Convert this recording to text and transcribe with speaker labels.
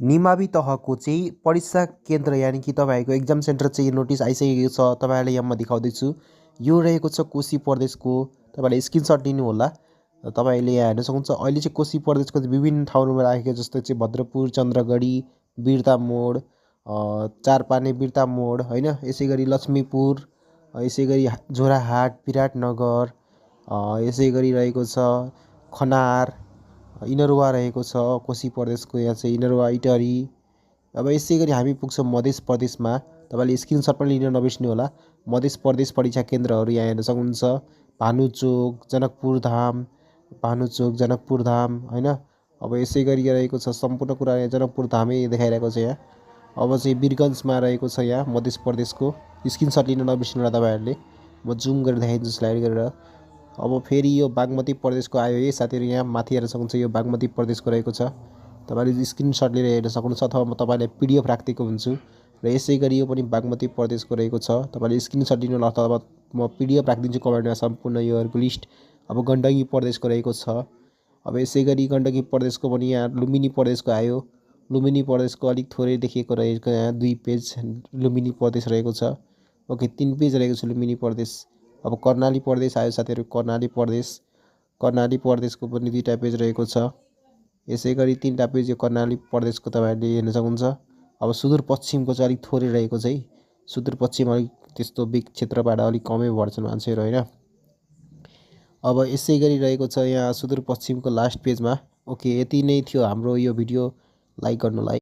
Speaker 1: निमावी तहको चाहिँ परीक्षा केन्द्र यानि कि तपाईँहरूको एक्जाम सेन्टर चाहिँ नोटिस आइसकेको छ। तपाईँहरूलाई यहाँ म देखाउँदैछु। यो रहेको छ कोशी प्रदेशको। तपाईँहरूले स्क्रिनसट लिनु होला। तपाईँले यहाँ हेर्न सक्नुहुन्छ। अहिले चाहिँ कोशी प्रदेशको विभिन्न ठाउँहरूमा राखेको जस्तो चाहिँ भद्रपुर, चन्द्रगढी, बिर्ता मोड, चारपाने बिर्ता मोड होइन, यसै गरी लक्ष्मीपुर, यसै गरी जोराहाट, विराटनगर, यसै गरी रहेको छ खनार, इनरुवा रहेको छ कोशी प्रदेशको। यहाँ चाहिँ इनरुवा, इटहरी। अब यसै गरी हामी पुग्छौँ मध्य प्रदेशमा। तपाईँले स्क्रिनसट पनि लिन नबिर्स्नु होला। मध्य प्रदेश परीक्षा केन्द्रहरू यहाँ हेर्न सक्नुहुन्छ। भानुचोक, जनकपुर धाम होइन। अब यसै गरी रहेको छ सम्पूर्ण कुरा यहाँ जनकपुर धामै देखाइरहेको छ यहाँ। अब चाहिँ वीरगन्जमा रहेको छ यहाँ मध्य प्रदेशको। स्क्रिनसट लिन नबिर्स्नु होला तपाईँहरूले। म जुम गरेर देखाइदिन्छु स्लाइड गरेर। अब फेरि यो बागमती प्रदेशको आयो है साथीहरू। यहाँ माथि हेर्न सक्नुहुन्छ यो बागमती प्रदेशको रहेको छ। तपाईँले स्क्रिनसट लिएर हेर्न सक्नुहुन्छ अथवा म तपाईँलाई पिडिएफ राखिदिएको हुन्छु। र यसै गरी यो पनि बागमती प्रदेशको रहेको छ। तपाईँले स्क्रिनसट लिनु होला अथवा म पिडिएफ राखिदिन्छु कमेन्टमा सम्पूर्ण योहरूको लिस्ट। अब गण्डकी प्रदेशको रहेको छ। अब यसै गरी गण्डकी प्रदेशको पनि यहाँ लुम्बिनी प्रदेशको आयो। लुम्बिनी प्रदेशको अलिक थोरै देखिएको रहेको यहाँ 2 पेज लुम्बिनी प्रदेश रहेको छ। ओके 3 पेज रहेको छ लुम्बिनी प्रदेश। अब कर्णाली प्रदेश आयो साथीहरू। कर्णाली प्रदेशको पनि 2टा पेज रहेको छ। यसै गरी 3टा पेज यो कर्णाली प्रदेशको तपाईँहरूले हेर्न सक्नुहुन्छ। अब सुदूरपश्चिमको चाहिँ अलिक थोरै रहेको छ है। सुदूरपश्चिम अलिक त्यस्तो बिग क्षेत्रबाट अलिक कमै पर्छन् मान्छेहरू होइन। अब यसै गरी रहेको छ यहाँ सुदूरपश्चिमको लास्ट पेजमा। ओके यति नै थियो हाम्रो यो भिडियो। लाइक गर्नुलाई।